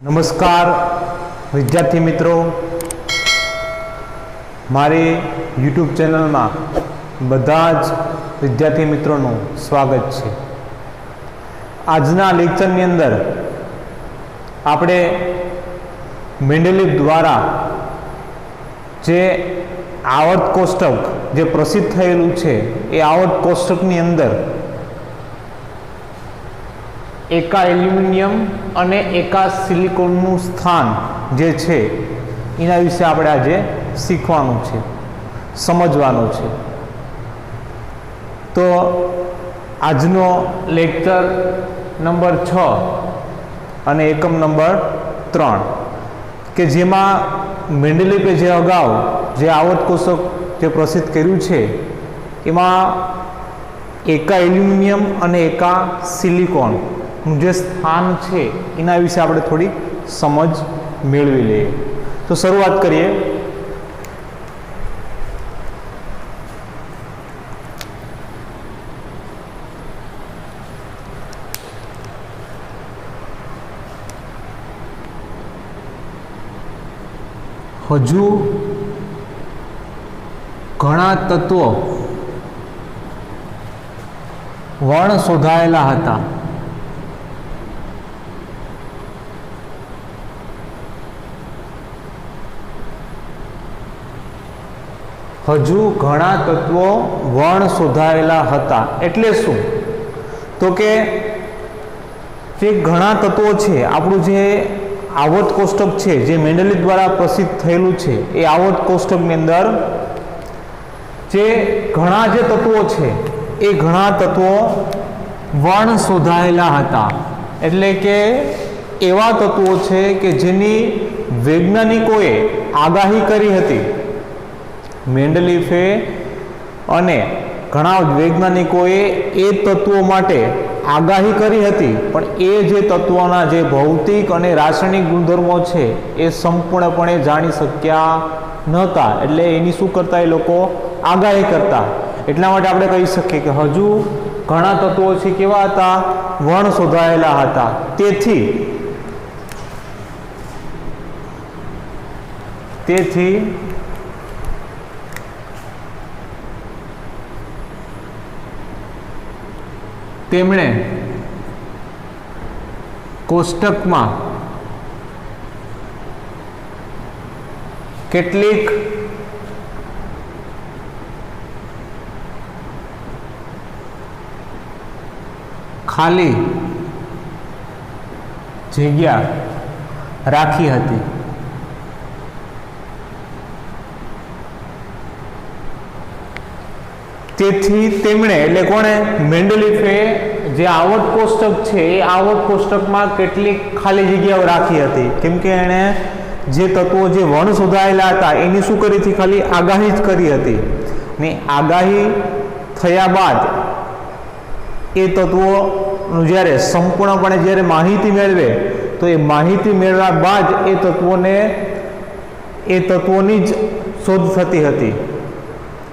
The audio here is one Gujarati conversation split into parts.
નમસ્કાર વિદ્યાર્થી મિત્રો, મારી યુટ્યુબ ચેનલમાં બધા જ વિદ્યાર્થી મિત્રોનું સ્વાગત છે। આજના લેક્ચરની અંદર આપણે મેન્ડેલિવ દ્વારા જે આવર્ત કોષ્ટક જે પ્રસિદ્ધ થયેલું છે એ આવર્ત કોષ્ટકની અંદર એકા એલ્યુમિનિયમ અને એકા સિલિકોનનું સ્થાન જે છે એના વિશે આપણે આજે શીખવાનું છે, સમજવાનું છે। તો આજનો લેક્ચર નંબર 6 અને એકમ નંબર 3 કે જેમાં મેન્ડેલિવે જે અગાઉ જે આવર્ત કોષ્ટક જે પ્રસિદ્ધ કર્યું છે એમાં એકા એલ્યુમિનિયમ અને એકા સિલિકોન જે સ્થાન છે એના વિશે આપણે થોડી સમજ મેળવી લઈએ। તો શરૂઆત કરીએ। હજુ ઘણા તત્વો વર્ણ શોધાયેલા હતા। હજુ ઘણા તત્વો વર્ણ શોધાયેલા હતા એટલે શું? તો કે જે ઘણા તત્વો છે, આપણું જે આવર્ત કોષ્ટક છે જે મેન્ડેલિવ દ્વારા પ્રસિદ્ધ થયેલું છે એ આવર્ત કોષ્ટકની અંદર જે ઘણા જે તત્વો છે એ ઘણા તત્વો વર્ણ શોધાયેલા હતા। એટલે કે એવા તત્વો છે કે જેની વૈજ્ઞાનિકોએ આગાહી કરી હતી। મેન્ડેલિવે અને ઘણા વૈજ્ઞાનિકોએ એ તત્વો માટે આગાહી કરી હતી, પણ એ જે તત્વોના જે ભૌતિક અને રાસાયણિક ગુણધર્મો છે એ સંપૂર્ણપણે જાણી શક્યા નહોતા। એટલે એની શું કરતા? એ લોકો આગાહી કરતા। એટલા માટે આપણે કહી શકીએ કે હજુ ઘણા તત્વો છે કેવા હતા? વર્ણ શોધાયેલા હતા। તેથી તેમણે કોષ્ટકમાં કેટલીક ખાલી જગ્યા રાખી હતી। તેથી તેમણે એટલે કોણે? મેન્ડેલિવે જે આવર્ત કોષ્ટક છે એ આવર્ત કોષ્ટકમાં કેટલીક ખાલી જગ્યાઓ રાખી હતી, કેમ કે એણે જે તત્વો જે વર્ણ શોધાયેલા હતા એની શું કરી હતી? ખાલી આગાહી જ કરી હતી ને આગાહી થયા બાદ એ તત્વોનું જ્યારે સંપૂર્ણપણે જ્યારે માહિતી મેળવે તો એ માહિતી મેળવ્યા બાદ એ તત્વોની જ શોધ થતી હતી।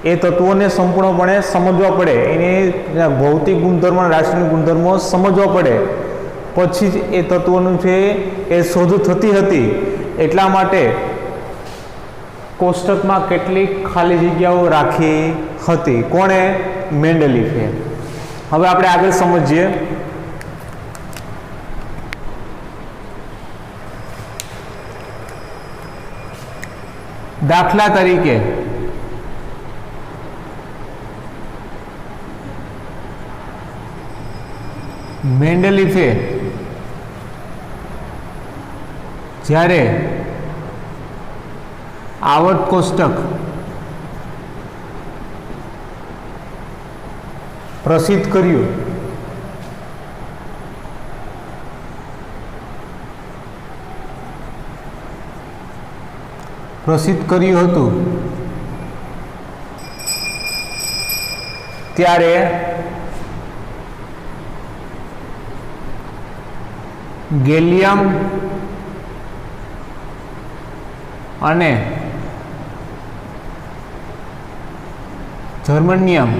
એ તત્વોને સંપૂર્ણપણે સમજવા પડે, એને ભૌતિક ગુણધર્મો રાસાયણિક ગુણધર્મો સમજવા પડે, પછી જ એ તત્વોનું છે એ શોધ થતી હતી। એટલા માટે કોષ્ટકમાં કેટલીક ખાલી જગ્યાઓ રાખી હતી। કોણે? મેન્ડેલિવે। હવે આપણે આગળ સમજીએ। દાખલા તરીકે મેન્ડેલિવે જ્યારે આવર્ત કોષ્ટક પ્રસિદ્ધ કર્યું હતું ત્યારે ગેલિયમ અને જર્મનિયમ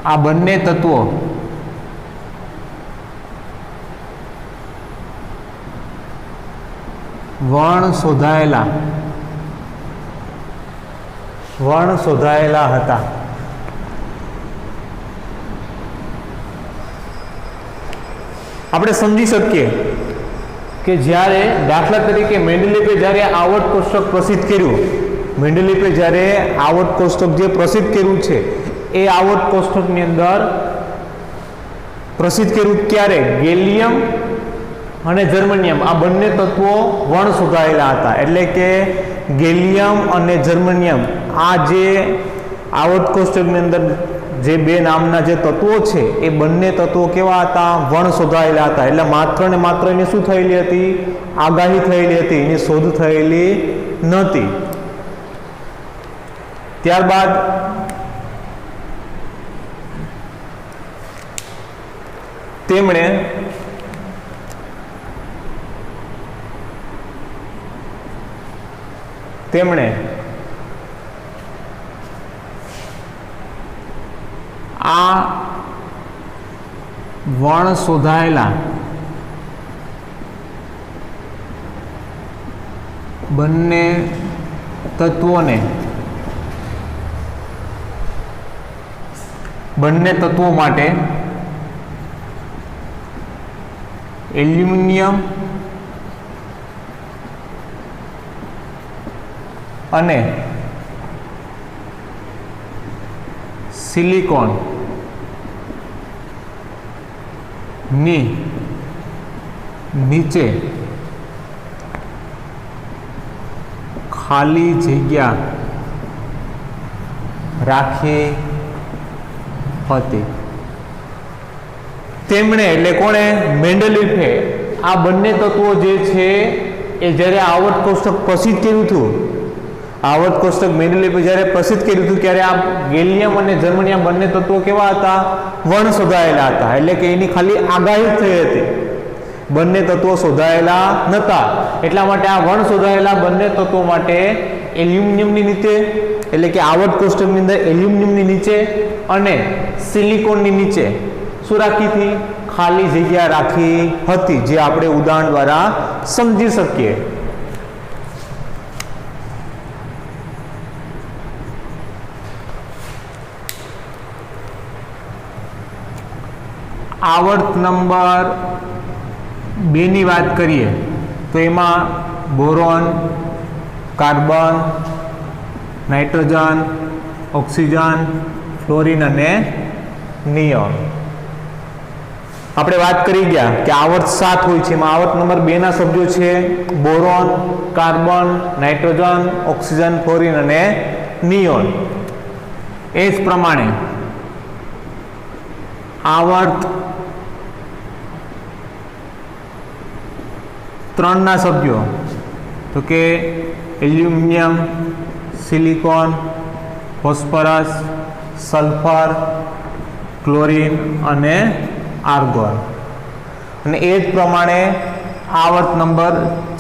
આ બંને તત્વો વર્ણ શોધાયેલા હતા. આપણે સમજી શકીએ કે જ્યારે દાખલા તરીકે મેન્ડેલિફે જ્યારે આવર્ત કોષ્ટક પ્રસિદ્ધ કર્યું, મેન્ડેલિફે જ્યારે આવર્ત કોષ્ટક જે પ્રસિદ્ધ કર્યું છે એ આવર્ત કોષ્ટકની અંદર પ્રસિદ્ધ કર્યું ક્યારે? ગેલિયમ અને જર્મનિયમ આ બંને તત્વો વર્ણ શોધાયેલા હતા. એટલે કે ગેલિયમ અને જર્મનિયમ આ જે આવર્ત કોષ્ટકની અંદર જે બે નામના જે તત્વો છે એ બંને તત્વો કેવા હતા? વર્ણ શોધાયેલા હતા. એટલે માત્ર ને માત્ર એની શું થયેલી હતી? આગાહી થયેલી હતી, એની શોધ થયેલી નહોતી. ત્યારબાદ તેમણે આ વર્ણ શોધાયેલા બંને તત્વો માટે એલ્યુમિનિયમ અને સિલિકોન ની નીચે ખાલી જગ્યા રાખી હતી. તેમણે એટલે કોણે? મેન્ડેલિફે આ બંને તત્વો જે છે એ જ્યારે આવર્ત કોષ્ટક પ્રસિદ્ધ કર્યું હતું, આવર્ત કોષ્ટક મેન્ડેલિફે જ્યારે પ્રસિદ્ધ કર્યું હતું ત્યારે આ ગેલિયમ અને જર્મનિયમ બંને તત્વો કેવા હતા? વર્ણ શોધાયેલા હતા. એટલે કે એની ખાલી આગાહી થઈ હતી, બંને તત્વો શોધાયેલા નહોતા. એટલા માટે આ વર્ણ શોધાયેલા બંને તત્વો માટે એલ્યુમિનિયમની નીચે એટલે કે આવર્ત કોષ્ટકની અંદર એલ્યુમિનિયમની નીચે અને સિલિકોનની નીચે શું રાખી હતી? ખાલી જગ્યા રાખી હતી, જે આપણે ઉદાહરણ દ્વારા સમજી શકીએ. આવર્ત નંબર 2 ની વાત કરીએ તો એમાં boron, carbon, nitrogen, oxygen, fluorine અને નિયોન. આપણે વાત કરી ગયા કે આવર્ત 7 હોય છે, એમાં આવર્ત નંબર 2 ના શબ્દો છે boron, carbon, nitrogen, oxygen, fluorine અને નિયોન. એ જ પ્રમાણે આવર્ત 3 ના સભ્યો તો કે aluminium, silicon, phosphorus, sulphur, chlorine અને આર્ગોન. અને એ જ પ્રમાણે આવર્ત નંબર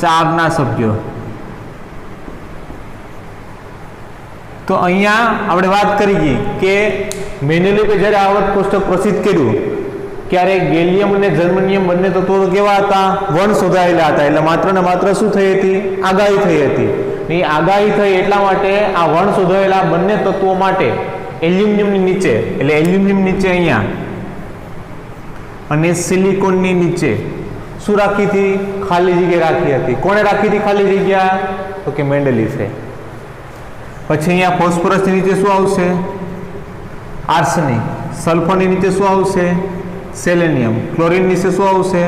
4 ના સભ્યો. તો અહીંયા આપણે વાત કરી ગઈ કે મેન્ડેલિફે જ્યારે આવર્ત કોષ્ટક પ્રસિદ્ધ કર્યું ત્યારે ગેલિયમ અને જર્મનિયમ બંને તત્વો કેવા હતા? વર્ણ શોધાયેલા હતા. એટલે માત્ર ને માત્ર શું થઈ હતી? આગાહી થઈ હતી. એ આગાહી થઈ એટલા માટે આ વર્ણ શોધાયેલા બંને તત્વો માટે એલ્યુમિનિયમની નીચે એટલે એલ્યુમિનિયમ નીચે અહીંયા અને સિલિકોનની નીચે શું રાખી હતી? ખાલી જગ્યા રાખી હતી. કોણે રાખી હતી ખાલી જગ્યા? તો કે મેન્ડેલિફે. પછી અહીંયા ફોસ્ફરસની નીચે શું આવશે? આર્સેનિક. સલ્ફરની નીચે શું આવશે? સેલેનિયમ. ક્લોરીન નીચે શું આવશે?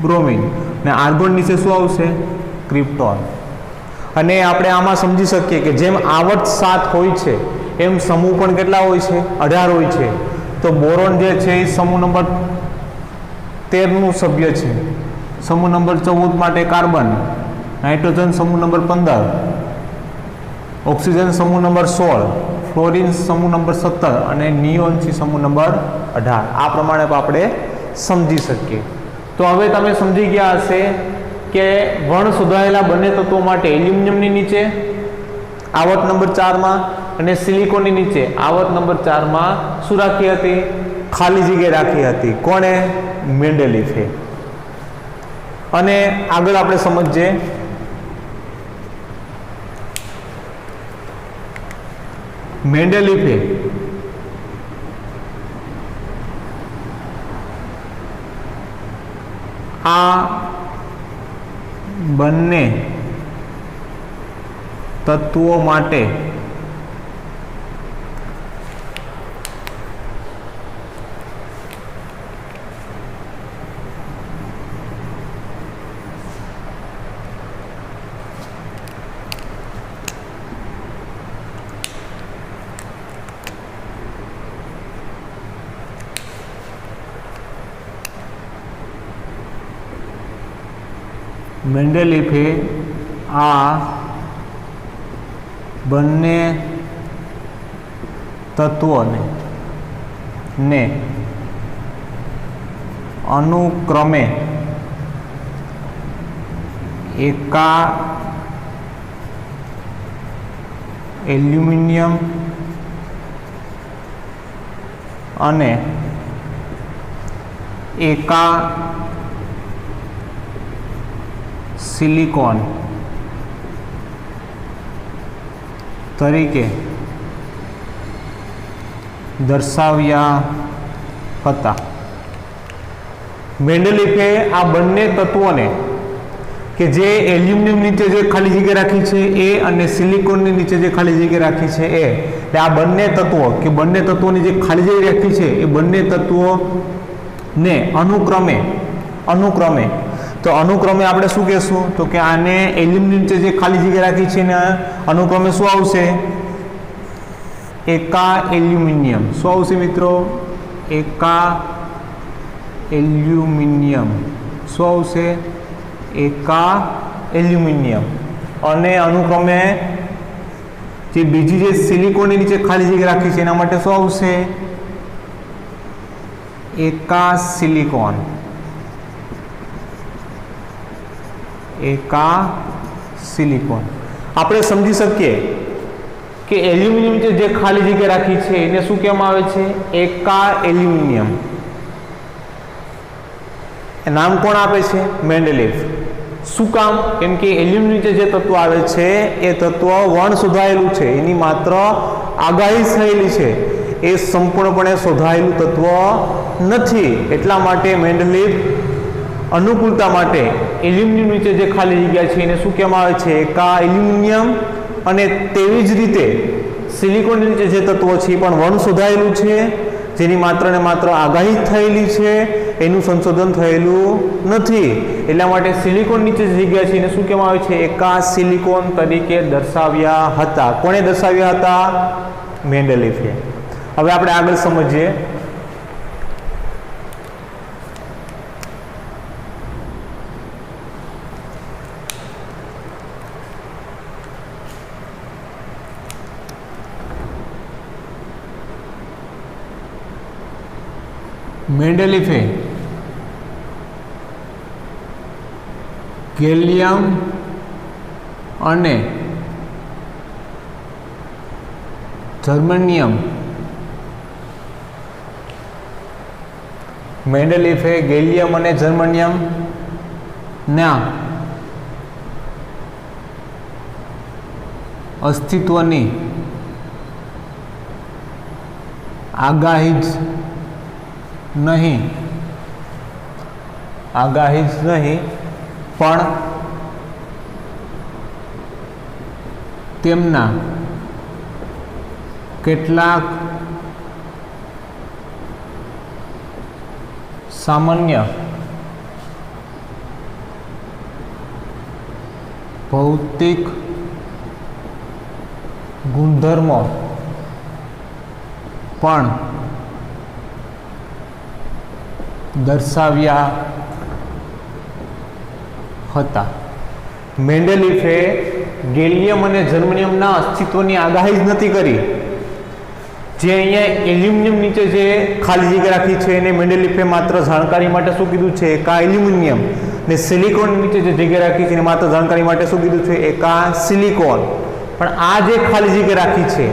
બ્રોમિન. અને આર્ગોન નીચે શું આવશે? ક્રિપ્ટોન. અને આપણે આમાં સમજી શકીએ કે જેમ આવર્ત 7 હોય છે એમ સમૂહ પણ કેટલા હોય છે? 18 હોય છે. તો બોરોન જે છે એ સમૂહ નંબર 13 નું સભ્ય છે. સમૂહ નંબર 14 માટે કાર્બન, નાઇટ્રોજન સમૂહ નંબર 15, ઓક્સિજન સમૂહ નંબર 16, ફ્લોરિન સમૂહ નંબર 17 અને નિયોન છે સમૂહ નંબર 18. આ પ્રમાણે આપણે સમજી શકીએ. તો હવે તમે સમજી ગયા હશે કે વર્ણ શોધાયેલા બંને તત્વો માટે એલ્યુમિનિયમની નીચે આવર્ત નંબર 4 માં અને સિલિકોનની નીચે આવર્ત નંબર 4 માં શું રાખી હતી? ખાલી જગ્યા રાખી હતી. કોણે? મેન્ડેલિફે. અને આગળ આપણે સમજીએ મેન્ડેલીફે આ બંને તત્વો માટે મેન્ડેલીફે આ બંને તત્વોને અનુક્રમે એકા એલ્યુમિનિયમ અને એકા સિલિકોન તરીકે દર્શાવ્યા હતા. મેન્ડેલીફે આ બંને તત્વોને કે જે એલ્યુમિનિયમ નીચે જે ખાલી જગ્યા રાખી છે એ અને સિલિકોનની નીચે જે ખાલી જગ્યા રાખી છે એ, એટલે આ બંને તત્વો કે બંને તત્વોની જે ખાલી જગ્યા રાખી છે એ બંને તત્વોને અનુક્રમે તો અનુક્રમે આપણે શું કહેશું તો કે આને એલ્યુમિનિયમ નીચે જે ખાલી જગ્યા રાખી છે ને અનુક્રમે શું આવશે? એકા એલ્યુમિનિયમ. શું આવશે મિત્રો? એકા એલ્યુમિનિયમ. શું આવશે? એકા એલ્યુમિનિયમ. અને અનુક્રમે જે બીજી જે સિલિકોનની નીચે ખાલી જગ્યા રાખી છે એના માટે શું આવશે? એકા સિલિકોન. એકા સિલિકોન. આપણે સમજી શકીએ કે એલ્યુમિનિયમ જે ખાલી જગ્યા રાખી છે એને શું કહેવામાં આવે છે? એકા એલ્યુમિનિયમ. નામ કોણ આપે છે? મેન્ડેલીફ. શું કામ? કેમ કે એલ્યુમિનિયમ જે તત્વ આવે છે એ તત્વ વર્ણ શોધાયેલું છે, એની માત્ર આગાહી થયેલી છે, એ સંપૂર્ણપણે શોધાયેલું તત્વ નથી. એટલા માટે મેન્ડેલીફ અનુકૂળતા માટે એલ્યુમિનિયમ નીચે જે ખાલી જગ્યા છે એને શું કહેવામાં આવે છે? એકા એલ્યુમિનિયમ. અને તેવી જ રીતે સિલિકોન નીચે જે તત્વો છે એ પણ વર્ણ શોધાયેલું છે, જેની માત્ર ને માત્ર આગાહી થયેલી છે, એનું સંશોધન થયેલું નથી. એટલા માટે સિલિકોન નીચે જે જગ્યા છે એને શું કહેવામાં આવે છે? એકા સિલિકોન તરીકે દર્શાવ્યા હતા. કોણે દર્શાવ્યા હતા? મેન્ડેલીફે. હવે આપણે આગળ સમજીએ. મેન્ડેલીફે ગેલિયમ અને જર્મનિયમ ના અસ્તિત્વની આગાહી જ નહીં પણ તેમના કેટલાક સામાન્ય ભૌતિક ગુણધર્મો પણ દર્શાવ્યા હતા. મેન્ડેલીફે ગેલિયમ અને જર્મનિયમના અસ્તિત્વની આગાહી જ નથી કરી. જે અહીંયા એલ્યુમિનિયમ નીચે જે ખાલી જગ્યા રાખી છે એને મેન્ડેલીફે માત્ર જાણકારી માટે શું કીધું છે? એકા એલ્યુમિનિયમ. ને સિલિકોન નીચે જે જગ્યા રાખી છે એને માત્ર જાણકારી માટે શું કીધું છે? એકા સિલિકોન. પણ આ જે ખાલી જગ્યા રાખી છે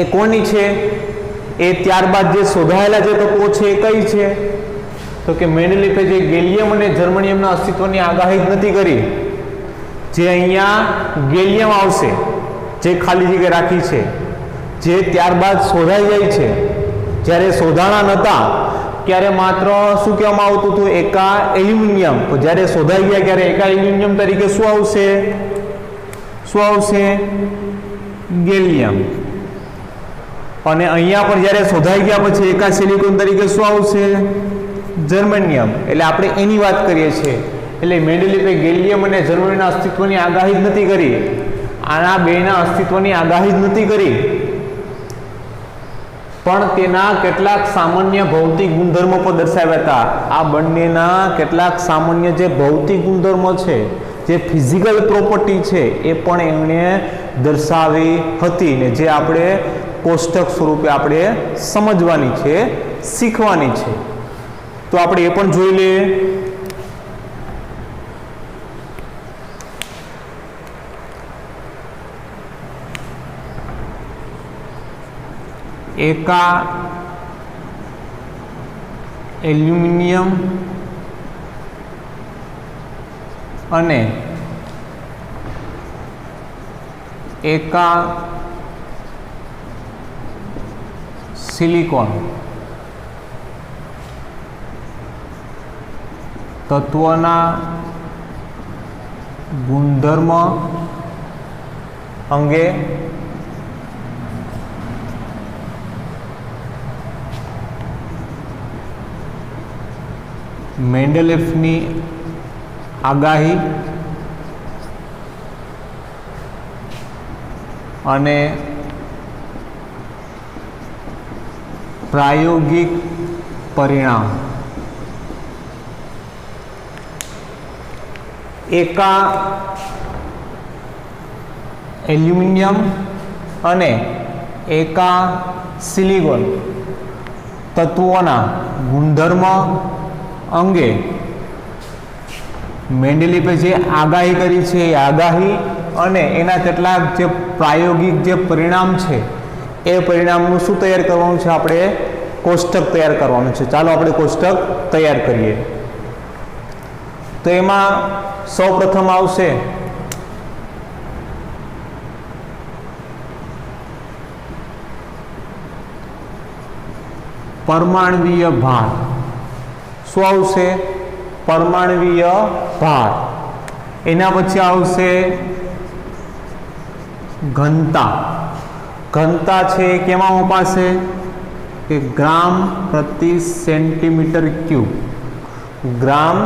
એ કોની છે? એ ત્યારબાદ જે શોધાયેલા જે તત્વો છે એ કઈ છે? તો કે મેન્ડેલીફે જે ગેલિયમ અને જર્મનિયમના અસ્તિત્વની આગાહી જ નથી કરી. જે અહીંયા ગેલિયમ આવશે જે ખાલી જગ્યા રાખી છે, જે ત્યારબાદ શોધાઈ જાય છે, જ્યારે શોધાણા નહોતા ત્યારે માત્ર શું કહેવામાં આવતું હતું? એકા એલ્યુમિનિયમ. તો જ્યારે શોધાઈ ગયા ત્યારે એકા એલ્યુમિનિયમ તરીકે શું આવશે? ગેલિયમ. અને અહીંયા પણ જ્યારે શોધાઈ ગયા પછી એકા સિલિકોન તરીકે શું આવશે? જર્મેનિયમ. એટલે આપણે એની વાત કરીએ છીએ. એટલે મેન્ડેલિફે ગેલિયમ અને જર્મનીના અસ્તિત્વની આગાહી જ નથી કરી, આના બેના અસ્તિત્વની આગાહી જ નથી કરી, પણ તેના કેટલાક સામાન્ય ભૌતિક ગુણધર્મો પર દર્શાવ્યા હતા. આ બંનેના કેટલાક સામાન્ય જે ભૌતિક ગુણધર્મો છે, જે ફિઝિકલ પ્રોપર્ટી છે, એ પણ એમણે દર્શાવી હતી ને જે આપણે કોષ્ટક સ્વરૂપે આપણે સમજવાની છે, શીખવાની છે. તો આપણે એ પણ જોઈ લઈએ. એકા એલ્યુમિનિયમ અને એકા સિલિકોન તત્વના ગુણધર્મ અંગે મેન્ડેલિફની આગાહી અને પ્રાયોગિક પરિણામ. એકા એલ્યુમિનિયમ અને એકા સિલિકોન તત્વોના ગુણધર્મ અંગે મેન્ડેલિફે જે આગાહી કરી છે એ આગાહી અને એના કેટલાક જે પ્રાયોગિક જે પરિણામ છે એ પરિણામનું શું તૈયાર કરવાનું છે? આપણે કોષ્ટક તૈયાર કરવાનું છે. ચાલો આપણે કોષ્ટક તૈયાર કરીએ. તો એમાં સૌપ્રથમ આવશે પરમાણ્વીય ભાર. શું આવશે? પરમાણ્વીય ભાર. એના પછી આવશે ઘનતા. ઘનતા છે કેમાં વપાશે? કે ગ્રામ પ્રતિ સેન્ટીમીટર ક્યુબ. ગ્રામ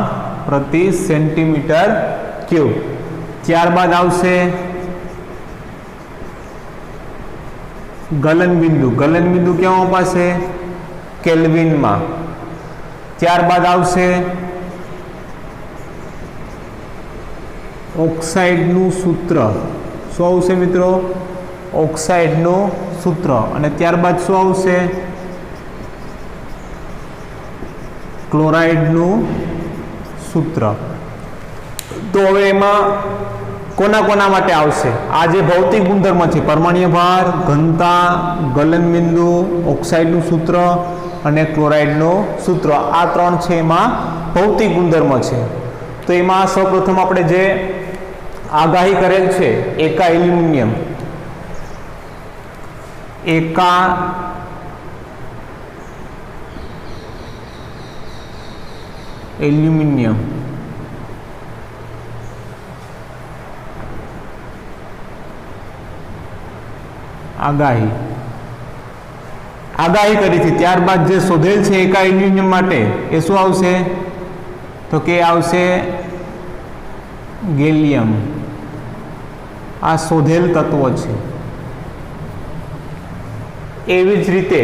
પ્રતિ સેન્ટીમીટર ક્યુબ. ત્યારબાદ આવશે ગલનબિંદુ. ગલનબિંદુ કેમાં વપાશે? કેલ્વિનમાં. ત્યારબાદ આવશે ઓક્સાઇડનું સૂત્ર. શું આવશે મિત્રો? ઓક્સાઇડનું સૂત્ર. અને ત્યારબાદ શું આવશે? ક્લોરાઇડનું સૂત્ર. તો હવે એમાં કોના કોના માટે આવશે? આ જે ભૌતિક ગુણધર્મ છે, પરમાણ્વીય ભાર, ઘનતા, ગલનબિંદુ, ઓક્સાઇડનું સૂત્ર અને ક્લોરાઇડનું સૂત્ર, આ ત્રણ છે એમાં ભૌતિક ગુણધર્મ છે. તો એમાં સૌપ્રથમ આપણે જે આગાહી કરેલ છે એકા એલ્યુમિનિયમ, એકા એલ્યુમિનિયમ આગાહી કરી હતી. ત્યારબાદ જે શોધેલ છે એકા એલ્યુમિનિયમ માટે એ શું આવશે? તો કે આવશે ગેલિયમ. આ શોધેલ તત્વો છે. એવી જ રીતે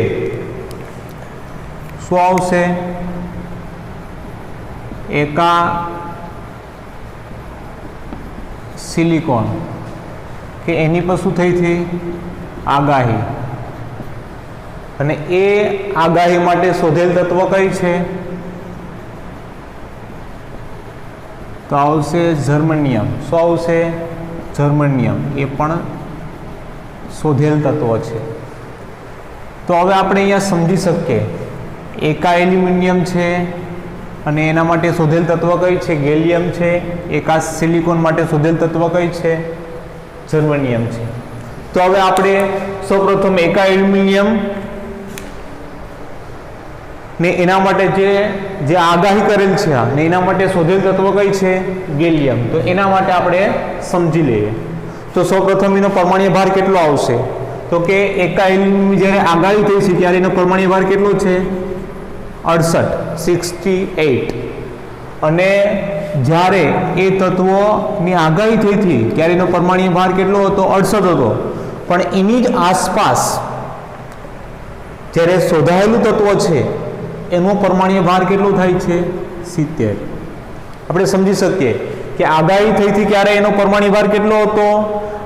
શું આવશે? એકા સિલિકોન, કે એની પર શું થઈ હતી? આગાહી. અને એ આગાહી માટે શોધેલ તત્વ કઈ છે? તો આવશે જર્મનિયમ. શું આવશે? જર્મનિયમ. એ પણ શોધેલ તત્વ છે. તો હવે આપણે અહીંયા સમજી શકીએ એકા એલ્યુમિનિયમ છે અને એના માટે શોધેલ તત્વ કઈ છે? ગેલિયમ છે. એકા સિલિકોન માટે શોધેલ તત્વ કઈ છે? જર્મનિયમ છે. તો હવે આપણે સૌપ્રથમ એકા એલ્યુમિનિયમ ને એના માટે જે આગાહી કરેલ છે ને એના માટે શોધેલ તત્વ કઈ છે? ગેલિયમ. તો એના માટે આપણે સમજી લઈએ. તો સૌપ્રથમ એનો પરમાણ્વીય ભાર કેટલો આવશે? તો કે એકા એલ્યુમિનિયમ જ્યારે આગાહી થઈ છે ત્યારે એનો પરમાણ્વીય ભાર કેટલો છે? 68. અને જ્યારે એ તત્વની આગાહી થઈ હતી ત્યારે એનો પરમાણ્વીય ભાર કેટલો હતો? 68 હતો. પણ એની જ આસપાસ જ્યારે શોધાયેલું તત્વ છે એનો પરમાણ્વીય ભાર કેટલો થાય છે? 70. આપણે સમજી શકીએ કે આગાહી થઈ હતી ત્યારે એનો પરમાણ્વીય ભાર કેટલો હતો?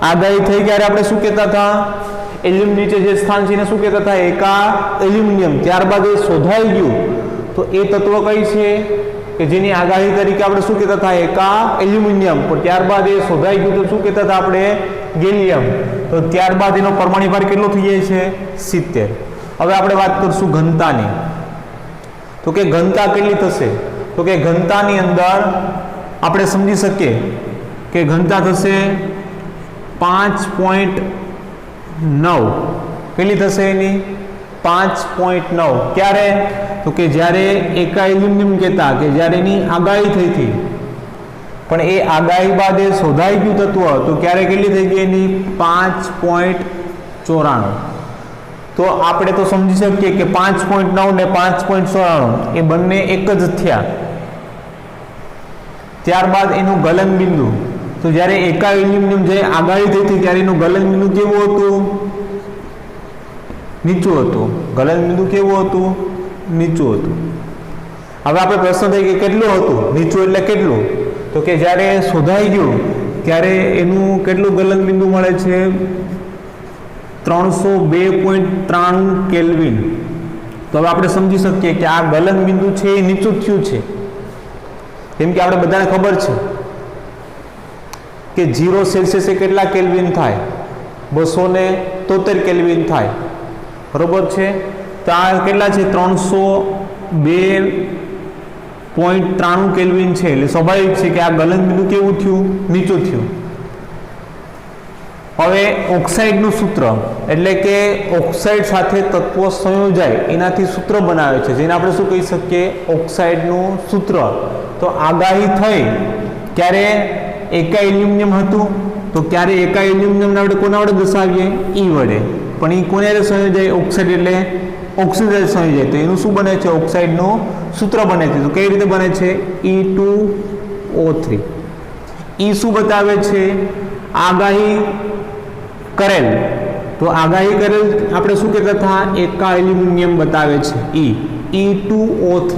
આગાહી થઈ ત્યારે આપણે શું કહેતા હતા? એલ્યુમિનિયમ નીચે જે સ્થાન છે એને શું કહેતા હતા? એકા એલ્યુમિનિયમ. ત્યારબાદ એ શોધાઈ ગયું તો એ તત્વ કઈ છે કે જેની આગાહી તરીકે આપણે શું કહેતા હતા? એકા એલ્યુમિનિયમ. પણ ત્યારબાદ એ શોધાઈ ગયું તો શું કહેતા હતા આપણે? ગેલિયમ. તો ત્યારબાદ એનો પરમાણ્વીય ભાર કેટલો થઈ જાય છે? 70. હવે આપણે વાત કરીશું ઘનતાની. તો કે ઘનતા કેટલી થશે? તો કે ઘનતાની અંદર આપણે સમજી શકીએ કે ઘનતા થશે 5.9. કેટલી થશે એની? 5.9. ક્યારે? તો કે જ્યારે એકા એલ્યુમિનિયમ કહેતા કે જ્યારે એની આગાહી થઈ હતી પણ એ આગાહી બાદ એ શોધાઈ ગયું તત્વ તો ક્યારે કેટલી થઈ ગઈ એની? 5.94. તો આપણે તો સમજી શકીએ કે 5.9 ને 5.94 એ બંને એક જ થયા. ત્યારબાદ એનું ગલન બિંદુ. તો જ્યારે એકા એલ્યુમિનિયમ જે આગાહી થઈ હતી ત્યારે એનું ગલન બિંદુ કેવું હતું? નીચું હતું. ગલન બિંદુ કેવું હતું? નીચું હતું. હવે આપણે પ્રશ્ન થાય કે કેટલું હતું? નીચું એટલે કેટલું? તો કે જ્યારે શોધાઈ ગયું ત્યારે એનું કેટલું ગલન બિંદુ મળે છે? 302.93 કેલ્વિન. તો હવે આપણે સમજી શકીએ કે આ ગલન બિંદુ છે એ નીચું થયું છે. કેમ કે આપણે બધાને ખબર છે કે 0 સેલ્સિયસે કેટલા કેલ્વિન થાય? 273 કેલ્વિન થાય. બરોબર છે. તો આ કેટલા છે? 302.93 કેલ્વિન છે. એટલે સ્વાભાવિક છે કે આ ગલન બિંદુ કેવું થયું? નીચું થયું. હવે ઓક્સાઇડનું સૂત્ર એટલે કે ઓક્સાઇડ સાથે તત્વો સંયોજાય એનાથી સૂત્ર બનાવે છે જેને આપણે શું કહી શકીએ? ઓક્સાઇડનું સૂત્ર. તો આગાહી થઈ ક્યારે એકા એલ્યુમિનિયમ હતું તો ક્યારે એકા એલ્યુમિનિયમને આપણે કોના વડે દર્શાવીએ? E વડે. પણ એ કોને સંયોજાય? ઓક્સાઇડ એટલે ઓક્સિજન સંયોજાય. તો એનું શું બને છે? ઓક્સાઇડનું સૂત્ર બને છે. તો કઈ રીતે બને છે? E2O3. E શું બતાવે છે? આગાહી કરેલ. તો આગાહી કરેલ આપણે શું કહેતા હતા? એકા એલ્યુમિનિયમ બતાવે છે. E2O3.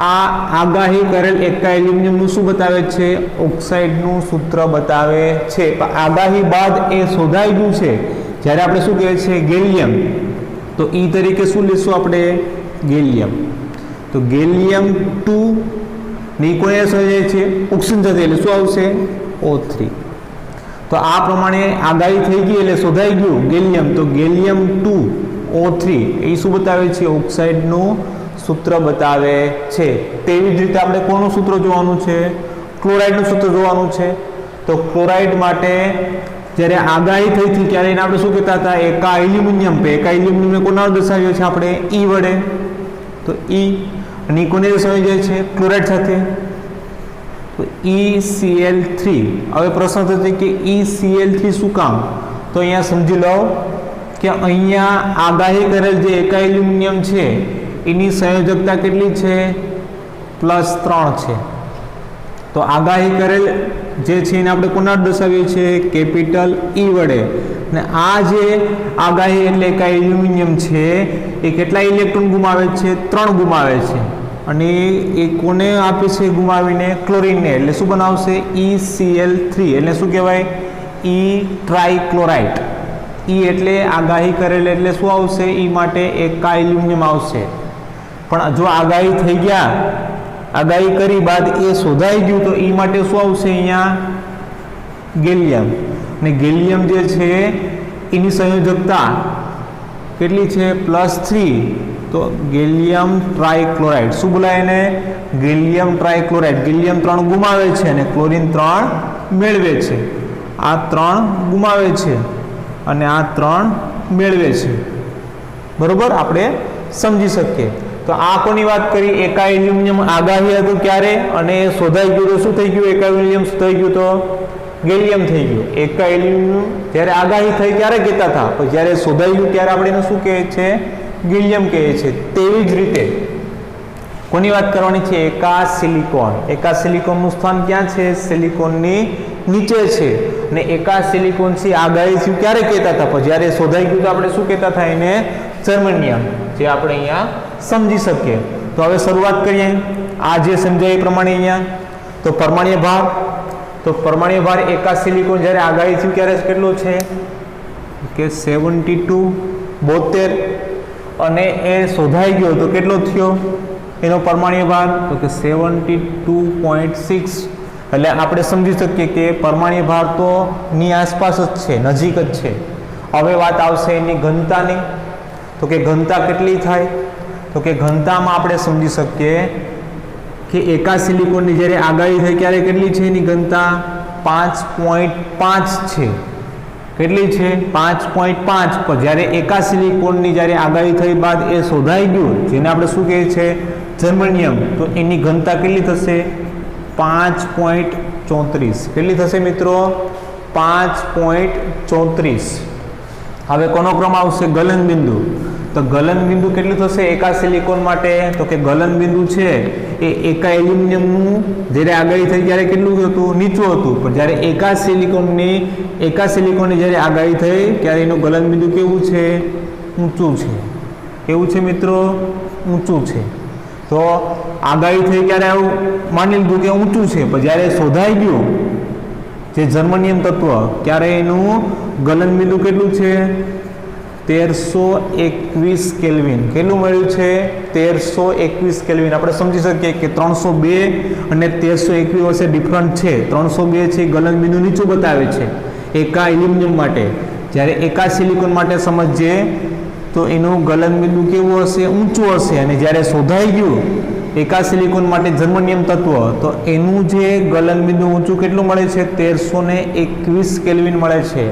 આ આગાહી કરેલ એકા એલ્યુમિનિયમનું શું બતાવે છે? ઓક્સાઇડનું સૂત્ર બતાવે છે. પણ આગાહી બાદ એ શોધાઈ ગયું છે જ્યારે આપણે શું કહેવાય છે? ગેલિયમ. તો E તરીકે શું લઈશું આપણે? ગેલિયમ. તો ગેલિયમ 2 ની કોને સંયોજાય છે? ઓક્સિજન સાથે. એટલે શું આવશે? O3. તો આ પ્રમાણે આગાહી થઈ ગઈ એટલે શોધાઈ ગયું ગેલિયમ. તો ગેલિયમ 2O3 એ શું બતાવે છે? ઓક્સાઇડનું સૂત્ર બતાવે છે. તેવી જ રીતે આપણે કોનું સૂત્ર જોવાનું છે? ક્લોરાઇડનું સૂત્ર જોવાનું છે. તો ક્લોરાઇડ માટે જ્યારે આગાહી થઈ હતી ત્યારે એને આપણે શું કહેતા હતા? એકા એલ્યુમિનિયમ. એકા એલ્યુમિનિયમને કોના વડે દર્શાવ્યો છે આપણે? E વડે. તો E અને કોને સંયોજાય છે? ક્લોરાઇડ સાથે. તો ECl3. હવે પ્રશ્ન થશે કે ECl3 શું કામ? તો અહીંયા સમજી લો કે અહીંયા આગાહી કરેલ જે એકા એલ્યુમિનિયમ છે એની સંયોજકતા કેટલી છે? +3 છે. તો આગાહી કરેલ જે છે એને આપણે કોના દર્શાવીએ છીએ? કેપિટલ E વડે. અને આ જે આગાહી એટલે એકા એલ્યુમિનિયમ છે એ કેટલા ઇલેક્ટ્રોન ગુમાવે છે? 3 ગુમાવે છે. અને એ કોને આપે છે ગુમાવીને? ક્લોરીનને. એટલે શું બનાવશે? ECl3. એટલે શું કહેવાય? E ટ્રાઇક્લોરાઇડ. E એટલે આગાહી કરેલ એટલે શું આવશે? E માટે એકા એલ્યુમિનિયમ આવશે. પણ જો આગાહી થઈ ગયા, આગાહી કરી બાદ એ શોધાઈ ગયું તો E માટે શું આવશે? અહીંયા ગેલિયમ. અને ગેલિયમ જે છે એની સંયોજકતા કેટલી છે? +3. તો ગેલિયમ ટ્રાઇક્લોરાઇડ. શું બોલાય એને? ગેલિયમ ટ્રાઇક્લોરાઇડ. ગેલિયમ 3 ગુમાવે છે અને ક્લોરીન 3 મેળવે છે. આ 3 ગુમાવે છે અને આ 3 મેળવે છે, બરોબર, આપણે સમજી શકીએ. તો આ કોની વાત કરી? એકા એલ્યુમિનિયમ આગાહી હતું ક્યારે અને શોધાઈ ગયું તો શું થઈ ગયું? એકા એલ્યુમિનિયમ શોધાઈ ગયું તો ગેલિયમ થઈ ગયું. એકા એલ્યુમિનિયમ જ્યારે આગાહી થઈ ત્યારે કહેતા હતા, પણ જ્યારે શોધાઈ ગયું ત્યારે આપણે એને શું કહે છે? ગેલિયમ કહે છે. તેવી જ રીતે કોની વાત કરવાની છે? એકા સિલિકોન. એકા સિલિકોનનું સ્થાન ક્યાં છે? સિલિકોનની નીચે છે. અને એકા સિલિકોનથી આગાહી થયું ક્યારે કહેતા હતા, પણ જ્યારે શોધાઈ ગયું તો આપણે શું કહેતા હતા? એને જર્મનિયમ, જે આપણે અહીંયા સમજી શકીએ. તો હવે શરૂઆત કરીએ. આ જે સમજાય એ પ્રમાણે અહીંયા તો પરમાણ્વીય ભાર, તો પરમાણ્વીય ભાર એકા સિલિકોન જ્યારે આગાહી થયું ત્યારે કેટલો છે? કે 72 અને એ શોધાઈ ગયો તો કેટલો થયો એનો પરમાણ્વીય ભાર? તો કે 72.6. એટલે આપણે સમજી શકીએ કે પરમાણ્વીય ભાર તો ની આસપાસ જ છે, નજીક જ છે. હવે વાત આવશે એની ઘનતાની. તો કે ઘનતા કેટલી થાય? તો કે ઘનતામાં આપણે સમજી શકીએ કે એકા સિલિકોનની જ્યારે આગાહી થઈ ત્યારે કેટલી છે એની ઘનતા? 5.5 છે. કેટલી છે? 5.5. પર જ્યારે એકા સિલિકોનની જ્યારે આગાહી થઈ બાદ એ શોધાઈ ગયું, જેને આપણે શું કહીએ છીએ? જર્મનિયમ, તો એની ઘનતા કેટલી થશે? 5.34. કેટલી થશે મિત્રો? 5.34. હવે કોનો ક્રમ આવશે? ગલન બિંદુ. તો ગલન બિંદુ કેટલું થશે એકા સિલિકોન માટે? તો કે ગલન બિંદુ છે એ એકા એલ્યુમિનિયમનું જ્યારે આગાહી થઈ ત્યારે કેટલું હતું? નીચું હતું. પણ જ્યારે એકા સિલિકોનની જ્યારે આગાહી થઈ ત્યારે એનું ગલન બિંદુ કેવું છે? ઊંચું છે. કેવું છે મિત્રો? ઊંચું છે. તો આગાહી થઈ ત્યારે આવું માની લીધું કે ઊંચું છે, પણ જ્યારે શોધાઈ ગયું જે જર્મનિયમ તત્વ ત્યારે એનું ગલન બિંદુ કેટલું છે? 1321 કેલ્વિન. કેટલું મળ્યું છે? 1321 કેલ્વિન. આપણે સમજી શકીએ કે 302 અને 1321 વચ્ચે ડિફરન્ટ છે. 302 છે ગલન બિંદુ નીચું બતાવે છે એકા એલ્યુમિનિયમ માટે. જ્યારે એકા સિલિકોન માટે સમજીએ તો એનું ગલન બિંદુ કેવું હશે? ઊંચું હશે. અને જ્યારે શોધાઈ ગયું એકા સિલિકોન માટે જર્મનિયમ તત્વ તો એનું જે ગલન બિંદુ ઊંચું કેટલું મળે છે? 1321 કેલ્વિન મળે છે.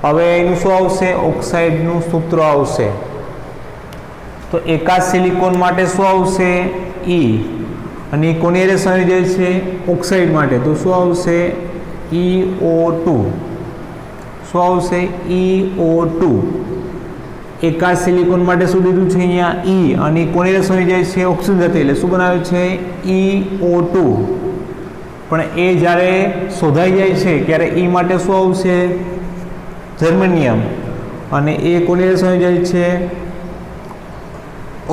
હવે એનું શું આવશે? ઓક્સાઇડનું સૂત્ર આવશે. તો એકા સિલિકોન માટે શું આવશે? E. અને કોની હારે સંયોજાય છે? ઓક્સાઇડ માટે. તો શું આવશે? EO2. શું આવશે? EO2. એકા સિલિકોન માટે શું દીધું છે અહીંયા? E. અને કોની હારે સંયોજાય છે? ઓક્સિજન સાથે. એટલે શું બનાવે છે? EO2. પણ એ જ્યારે શોધાઈ જાય છે ત્યારે E માટે શું આવશે? જર્મનિયમ. અને એ કોની સંયોજાય છે?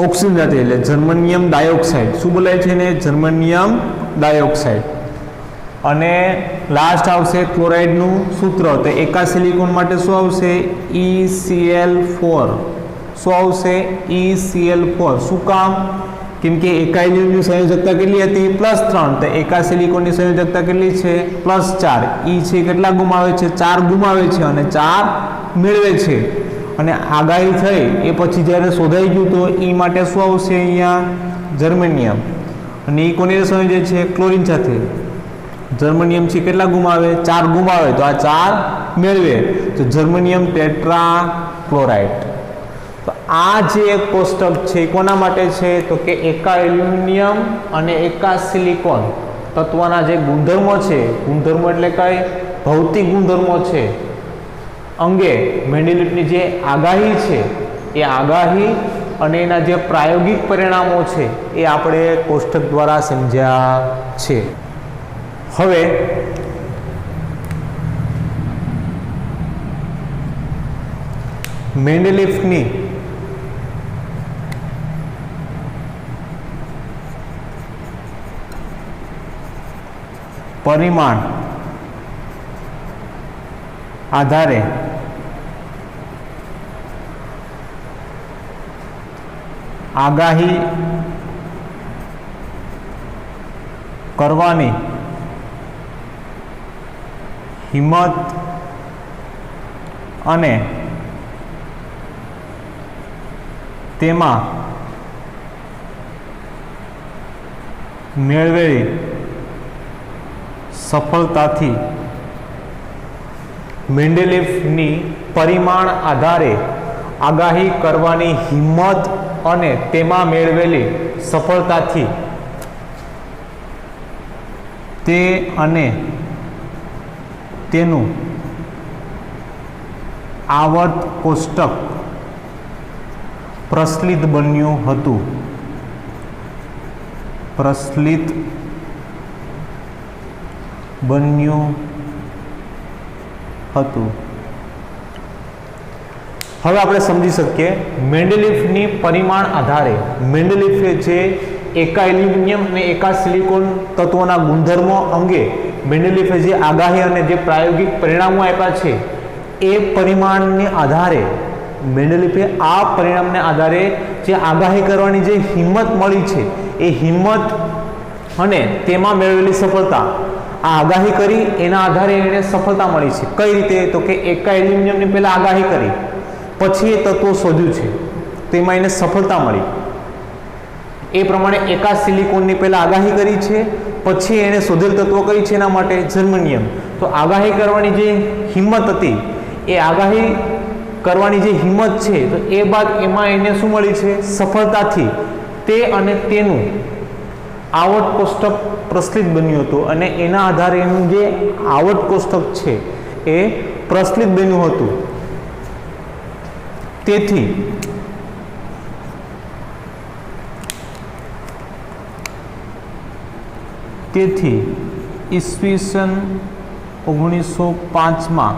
ઓક્સિજન સાથે. એટલે જર્મનિયમ ડાયોક્સાઇડ. શું બોલાય છે એને? Germanium dioxide. અને લાસ્ટ આવશે ક્લોરાઇડનું સૂત્ર. તો એકા સિલિકોન માટે શું આવશે? ECl4. શું આવશે? ECl4. શું કામ? કેમ કે એકા એલ્યુમિનિયમની સંયોજકતા કેટલી હતી? +3. તો એકા સિલિકોનની સંયોજકતા કેટલી છે? +4. E છે કેટલા ગુમાવે છે? 4 ગુમાવે છે અને 4 મેળવે છે. અને આગાહી થઈ એ પછી જ્યારે શોધાઈ ગયું તો E માટે શું આવશે અહીંયા? જર્મનિયમ. અને એ કોની સંયોજે છે? ક્લોરીન સાથે. જર્મનિયમ છે કેટલા ગુમાવે? 4 ગુમાવે. તો આ 4 મેળવે તો જર્મનિયમ ટેટ્રા ક્લોરાઇડ. તો આ જે એક કોષ્ટક છે એ કોના માટે છે? તો કે એકા એલ્યુમિનિયમ અને એકા સિલિકોન તત્વના જે ગુણધર્મો છે, ગુણધર્મો એટલે કઈ? ભૌતિક ગુણધર્મો છે અંગે મેન્ડેલિફની જે આગાહી છે એ આગાહી અને એના જે પ્રાયોગિક પરિણામો છે એ આપણે કોષ્ટક દ્વારા સમજ્યા છે. હવે મેન્ડેલિફની પરિમાણ આધારે આગાહી કરવાની હિંમત અને તેમાં મેળવેલી સફળતાથી મેન્ડેલિફની પરિમાણ આધારે આગાહી કરવાની હિંમત અને તેમાં મેળવેલી સફળતાથી તે અને તેનું આવર્ત કોષ્ટક પ્રચલિત બન્યું હતું. પ્રચલિત બન્યું હતું. હવે આપણે સમજી શકીએ મેન્ડેલિફની પરિમાણ આધારે મેન્ડેલિફે જે એકા એલ્યુમિનિયમ અને એકા સિલિકોન તત્વોના ગુણધર્મો અંગે મેન્ડેલિફે જે આગાહી અને જે પ્રાયોગિક પરિણામો આપ્યા છે એ પરિમાણને આધારે મેન્ડેલિફે આ પરિણામને આધારે જે આગાહી કરવાની જે હિંમત મળી છે એ હિંમત અને તેમાં મેળવેલી સફળતા, આ આગાહી કરી એના આધારે એને સફળતા મળી છે. કઈ રીતે? તો કે એકા એલ્યુમિનિયમની પહેલા આગાહી કરી, પછી એ તત્વો શોધ્યું છે, તેમાં એને સફળતા મળી. એ પ્રમાણે એકા સિલિકોનની પહેલા આગાહી કરી છે, પછી એને શોધેલ તત્વો કઈ છે એના માટે જર્મનિયમ. તો આગાહી કરવાની જે હિંમત હતી એ આગાહી કરવાની જે હિંમત છે તો એ બાદ એમાં એને શું મળી છે? સફળતાથી તે અને તેનું આવર્ત કોષ્ટક પ્રચલિત બન્યું હતું અને એના આધારે એનું જે આવર્ત કોષ્ટક છે એ પ્રચલિત બન્યું હતું. તેથી ઈસવીસન 1905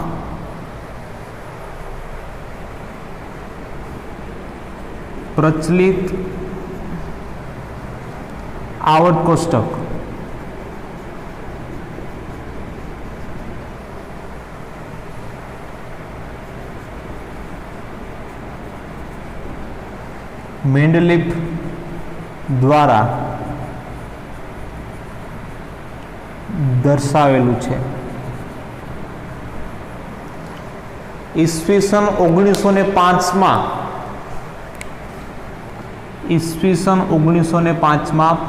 પ્રચલિત આવર્ત કોષ્ટક મેન્ડેલિફ દ્વારા દર્શાવેલું છે. ઈસવીસન 1905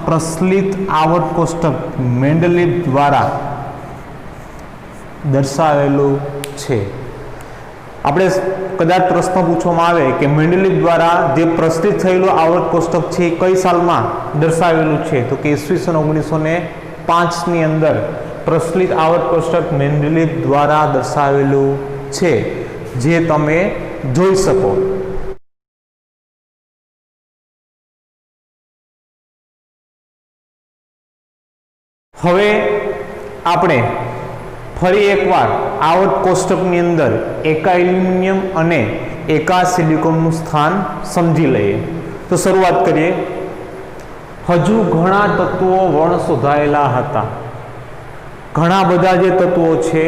પ્રચલિત આવર્ત કોષ્ટક મેન્ડેલિફ દ્વારા દર્શાવેલું છે. આપણે કદાચ પ્રશ્ન પૂછવામાં આવે કે મેન્ડેલિફ દ્વારા જે પ્રચલિત થયેલું આવર્ત કોષ્ટક છે એ કઈ સાલમાં દર્શાવેલું છે? તો કે ઈસવીસન 1905ની અંદર પ્રચલિત આવર્ત કોષ્ટક મેન્ડેલિફ દ્વારા દર્શાવેલું છે, જે તમે જોઈ શકો. હવે આપણે ફરી એકવાર આવર્ત કોષ્ટકની અંદર એકા એલ્યુમિનિયમ અને એકા સિલિકોનનું સ્થાન સમજી લઈએ. તો શરૂઆત કરીએ. હજુ ઘણા તત્વો વણ શોધાયેલા હતા. ઘણા બધા જે તત્વો છે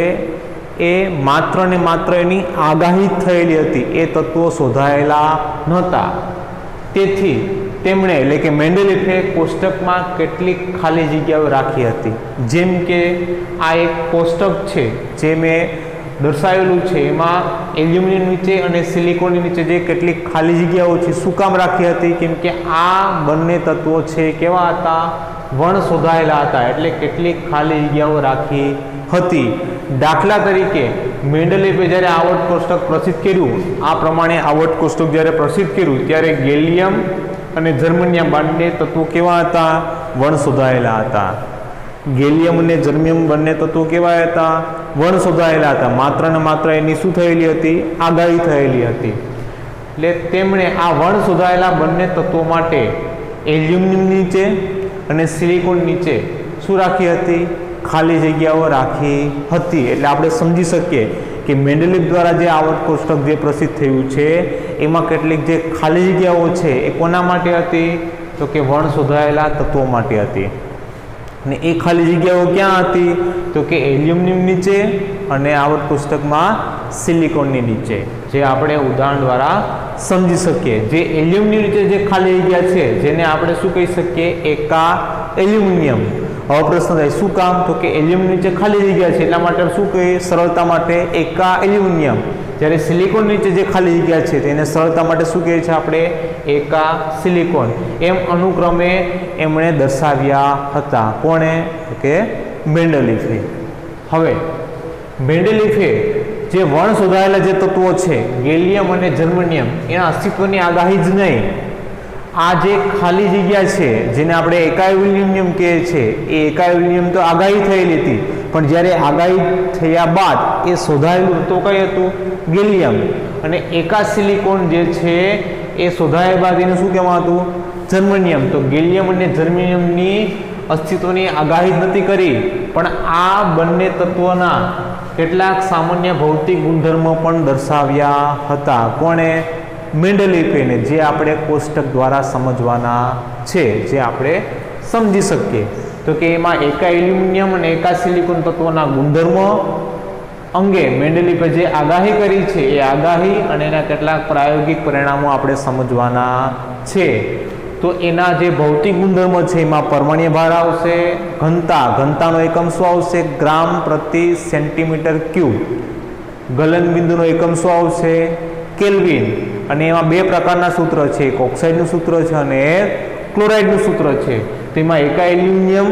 એ માત્ર ને માત્ર એની આગાહી થયેલી હતી, એ તત્વો શોધાયેલા નહોતા. તેથી તેમણે એટલે કે મેન્ડેલિફે કોષ્ટકમાં કેટલીક ખાલી જગ્યાઓ રાખી હતી. જેમ કે આ એક કોષ્ટક છે જે મેં દર્શાવેલું છે, એમાં એલ્યુમિનિયમ નીચે અને સિલિકોનની નીચે જે કેટલીક ખાલી જગ્યાઓ છે શું કામ રાખી હતી? કેમ કે આ બંને તત્વો છે કેવા હતા? વણ શોધાયેલા હતા, એટલે કેટલીક ખાલી જગ્યાઓ રાખી હતી. દાખલા તરીકે મેન્ડેલિફે જ્યારે આવર્ત કોષ્ટક પ્રસિદ્ધ કર્યું, આ પ્રમાણે આવર્ત કોષ્ટક જ્યારે પ્રસિદ્ધ કર્યું ત્યારે ગેલિયમ અને જર્મનિયમ બંને તત્વો કેવા હતા? વણ શોધાયેલા હતા. ગેલિયમ અને જર્મનિયમ બંને તત્વો કેવા હતા? વણ શોધાયેલા હતા. માત્ર ને માત્ર એની શું થયેલી હતી? આગાહી થયેલી હતી. એટલે તેમણે આ વણ શોધાયેલા બંને તત્વો માટે એલ્યુમિનિયમ નીચે અને સિલિકોન નીચે શું રાખી હતી? ખાલી જગ્યાઓ રાખી હતી. એટલે આપણે સમજી શકીએ કે મેન્ડેલિફ દ્વારા જે આવર્ત કોષ્ટક જે પ્રસિદ્ધ થયું છે એમાં કેટલીક જે ખાલી જગ્યાઓ છે એ કોના માટે હતી? તો કે વણ શોધાયેલા તત્વો માટે હતી. અને એ ખાલી જગ્યાઓ ક્યાં હતી? તો કે એલ્યુમિનિયમ નીચે અને આવર્ત કોષ્ટકમાં સિલિકોનની નીચે, જે આપણે ઉદાહરણ દ્વારા સમજી શકીએ. જે એલ્યુમિનિયમ નીચે જે ખાલી જગ્યા છે જેને આપણે શું કહી શકીએ? એકા એલ્યુમિનિયમ. હવે પ્રશ્ન થાય શું કામ? તો કે એલ્યુમિનિયમ નીચે ખાલી જગ્યા છે એટલા માટે શું કહીએ? સરળતા માટે એકા એલ્યુમિનિયમ. જ્યારે સિલિકોન નીચે જે ખાલી જગ્યા છે તેને સરળતા માટે શું કહીએ છીએ આપણે? એકા સિલિકોન. એમ અનુક્રમે એમણે દર્શાવ્યા હતા. કોણે? કે મેન્ડેલિફે. હવે મેન્ડેલિફે જે વણ શોધાયેલા જે તત્વો છે ગેલિયમ અને જર્મનિયમ એના અસ્તિત્વની આગાહી જ નહીં, આ જે ખાલી જગ્યા છે જેને આપણે એકાઇલિનિયમ કહે છે એ એકાઇલિનિયમ તો આગાહી થયેલી હતી, પણ જ્યારે આગાહી થયા બાદ એ શોધાયેલું તો કઈ હતું? ગેલિયમ. અને એકા સિલિકોન જે છે એ શોધાયા બાદ એનું શું કહેવાતું? જર્મનિયમ. તો ગેલિયમ અને જર્મનિયમની અસ્તિત્વની આગાહી જ નથી કરી, પણ આ બંને તત્વોના કેટલાક સામાન્ય ભૌતિક ગુણધર્મો પણ દર્શાવ્યા હતા. કોણે? મેન્ડેલિફે, જે આપણે કોષ્ટક દ્વારા સમજવાના છે, જે આપણે સમજી શકીએ. તો કે એમાં એકા એલ્યુમિનિયમ અને એકા સિલિકોન તત્વોના ગુણધર્મો અંગે મેન્ડેલિફે જે આગાહી કરી છે એ આગાહી અને એના કેટલાક પ્રાયોગિક પરિણામો આપણે સમજવાના છે. તો એના જે ભૌતિક ગુણધર્મો છે એમાં પરમાણ્વીય ભાર આવશે, ઘનતાનો એકમ શું આવશે? ગ્રામ પ્રતિ સેન્ટીમીટર ક્યુબ. ગલનબિંદુનો એકમ શું આવશે? કેલ્વિન. અને એમાં બે પ્રકારના સૂત્ર છે, એક ઓક્સાઇડનું સૂત્ર છે અને એક ક્લોરાઇડનું સૂત્ર છે. તેમાં એકા એલ્યુમિનિયમ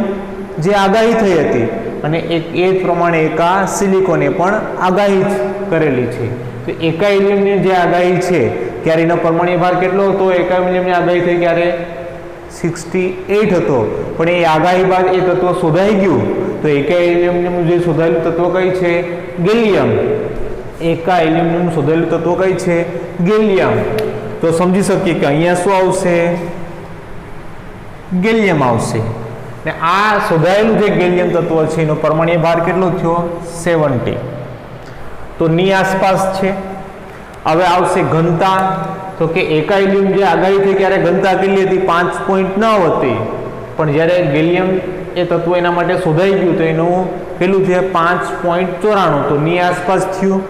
જે આગાહી થઈ હતી અને એ જ પ્રમાણે એકા સિલિકોને પણ આગાહી કરેલી છે. તો એકા એલ્યુમિનિયમ જે આગાહી છે ત્યારે એનો પરમાણ્વીય ભાર કેટલો હતો? એકા એલ્યુમિનિયમની આગાહી થઈ ત્યારે 68 હતો, પણ એ આગાહી બાદ એ તત્વ શોધાઈ ગયું. તો એકા એલ્યુમિનિયમનું જે શોધાયેલું તત્વ કઈ છે? ગેલિયમ. એકા એલ્યુમિનિયમ શોધાયેલું તત્વ કઈ છે? ગેલિયમ. તો સમજી શકીએ કે અહીંયા શું આવશે? ગેલિયમ આવશે. ને આ શોધાયેલું જે ગેલિયમ તત્વ છે એનો પરમાણ્વીય ભાર કેટલો થયો? 70. તો ની આસપાસ છે. હવે આવશે ઘનતા. તો કે એકા એલ્યુમિનિયમ જે આગાહી થઈ ત્યારે ઘનતા કેટલી હતી? 5.9 હતી, પણ જ્યારે ગેલિયમ એ તત્વ એના માટે શોધાઈ ગયું તો એનું કેટલું છે? 5.94. તો ની આસપાસ થયું.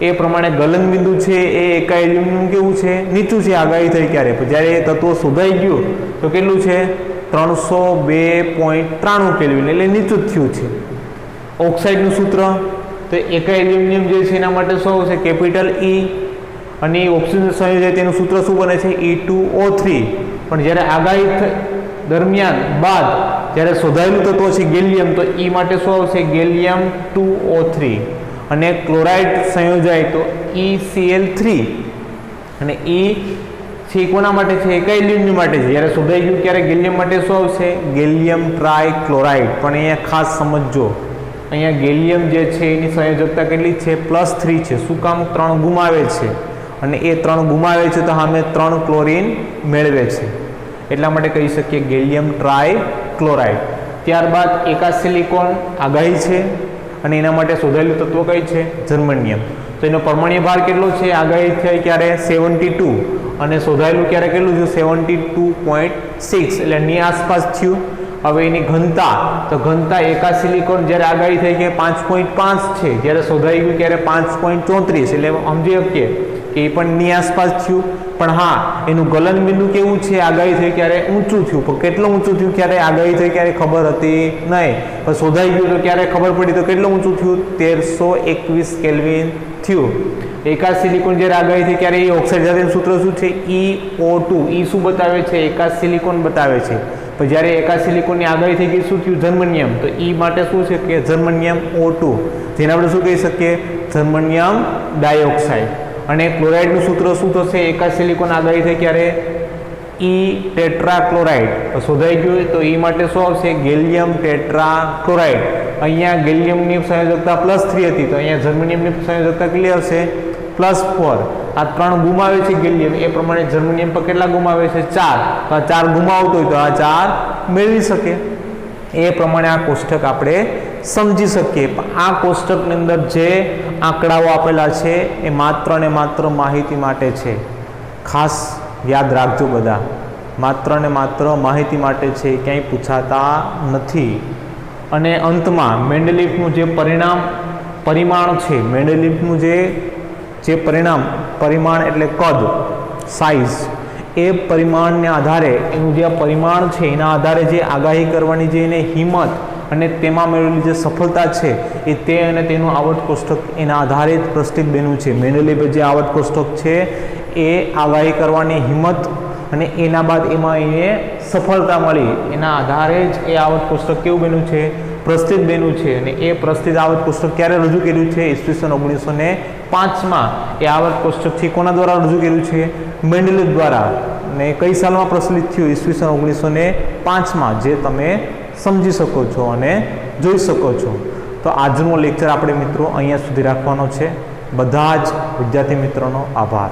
એ પ્રમાણે ગલનબિંદુ છે એ એકા એલ્યુમિનિયમ કેવું છે? નીચું છે આગાહી થઈ ત્યારે. પણ જ્યારે એ તત્વ શોધાઈ ગયું તો કેટલું છે? 302.93 કેલ્વિન, એટલે નીચું જ થયું છે. ઓક્સાઇડનું સૂત્ર તો એકા એલ્યુમિનિયમ જે છે એના માટે શું આવશે? Capital E. અને ઓક્સિજન સંયોજન તેનું સૂત્ર શું બને છે? E2O3. પણ જ્યારે આગાહી દરમિયાન બાદ જ્યારે શોધાયેલું તત્વ છે ગેલિયમ, તો E માટે શું આવશે? Gallium 2O3. અને ક્લોરાઇડ સંયોજાય તો ECl3. અને E છે કોના માટે છે? એકા એલ્યુમિનિયમ માટે છે. જ્યારે શોધાઈ ગયું ત્યારે ગેલિયમ માટે શું આવશે? ગેલિયમ ટ્રાયક્લોરાઇડ. પણ અહીંયા ખાસ સમજજો, અહીંયા ગેલિયમ જે છે એની સંયોજકતા કેટલી છે? +3 છે. શું કામ? 3 ગુમાવે છે, અને એ 3 ગુમાવે છે તો સામે 3 ક્લોરીન મેળવે છે, એટલા માટે કહી શકીએ ગેલિયમ ટ્રાયક્લોરાઇડ. ત્યારબાદ એકા સિલિકોન આગાહી છે અને એના માટે શોધાયેલું તત્વ કઈ છે? જર્મનિયમ. તો એનો પરમાણ્વીય ભાર કેટલો છે? આગાહી થઈ ક્યારે? 72. અને શોધાયેલું ક્યારે કેટલું થયું? 72.6, એટલે ની આસપાસ થયું. હવે એની ઘનતા, તો ઘનતા એકા સિલિકોન જ્યારે આગાહી થઈ કે 5.5 છે, જ્યારે શોધાઈ ગયું ત્યારે 5.34, એટલે સમજી શકીએ કે એ પણ ની આસપાસ થયું. પણ હા, એનું ગલનબિંદુ કેવું છે? આગાહી થઈ ક્યારે? ઊંચું થયું. પણ કેટલું ઊંચું થયું? ક્યારે આગાહી થઈ ક્યારે ખબર હતી નહીં, પણ શોધાઈ ગયું તો ક્યારે ખબર પડી તો કેટલું ઊંચું થયું? 1321 કેલ્વિન થયું. એકા સિલિકોન જ્યારે આગાહી થઈ ત્યારે એ ઓક્સાઇડ સાથેનું સૂત્ર શું છે? EO2. E શું બતાવે છે? એકા સિલિકોન બતાવે છે. પણ જ્યારે એકા સિલિકોનની આગાહી થઈ ગઈ શું થયું? જર્મનિયમ. તો E માટે શું છે? કે જર્મનિયમ O2, જેને આપણે શું કહી શકીએ? Germanium dioxide. અને ક્લોરાઇડનું સૂત્ર શું થશે? એકા સિલિકોન આગાહી થઈ ક્યારે? E tetrachloride. શોધાઈ ગયું તો E માટે શું આવશે? Gallium tetrachloride. અહીંયા ગેલિયમની સંયોજકતા +3 હતી, તો અહીંયા જર્મનિયમની સંયોજકતા કેટલી આવશે? +4. આ 3 ગુમાવે છે ગેલિયમ, એ પ્રમાણે જર્મનિયમ પર કેટલા ગુમાવે છે? 4. તો આ 4 ગુમાવતો હોય તો આ 4 મેળવી શકે. એ પ્રમાણે આ કોષ્ટક આપણે સમજી શકીએ. આ કોષ્ટકની અંદર જે આંકડાઓ આપેલા છે એ માત્ર ને માત્ર માહિતી માટે છે. ખાસ યાદ રાખજો બધા, માત્ર ને માત્ર માહિતી માટે છે, ક્યાંય પૂછાતા નથી. અને અંતમાં મેન્ડેલિફનું જે પરિમાણ છે, મેન્ડેલિફનું જે પરિમાણ એટલે કદ, સાઇઝ, એ પરિમાણને આધારે એનું જે પરિમાણ છે એના આધારે જે આગાહી કરવાની જે એને હિંમત અને તેમાં મેળવેલી જે સફળતા છે એ તે અને તેનું આવર્ત કોષ્ટક એના આધારે જ પ્રસ્તુત બન્યું છે. મેન્ડેલિફે જે આવર્ત કોષ્ટક છે એ આગાહી કરવાની હિંમત અને એના બાદ એમાં એને સફળતા મળી, એના આધારે જ એ આવર્ત કોષ્ટક કેવું બન્યું છે? પ્રસ્થિત બન્યું છે અને એ પ્રસ્થિત આવર્ત કોષ્ટક ક્યારે રજૂ કર્યું છે? ઈસવીસન 1905માં એ આવર્ત કોષ્ટકથી કોના દ્વારા રજૂ કર્યું છે? મેન્ડેલિવ દ્વારા. અને કઈ સાલમાં પ્રચલિત થયું? ઈસવીસન 1905માં, જે તમે સમજી શકો છો અને જોઈ શકો છો. તો આજનો લેક્ચર આપણે મિત્રો અહીંયા સુધી રાખવાનો છે. બધા જ વિદ્યાર્થી મિત્રોનો આભાર.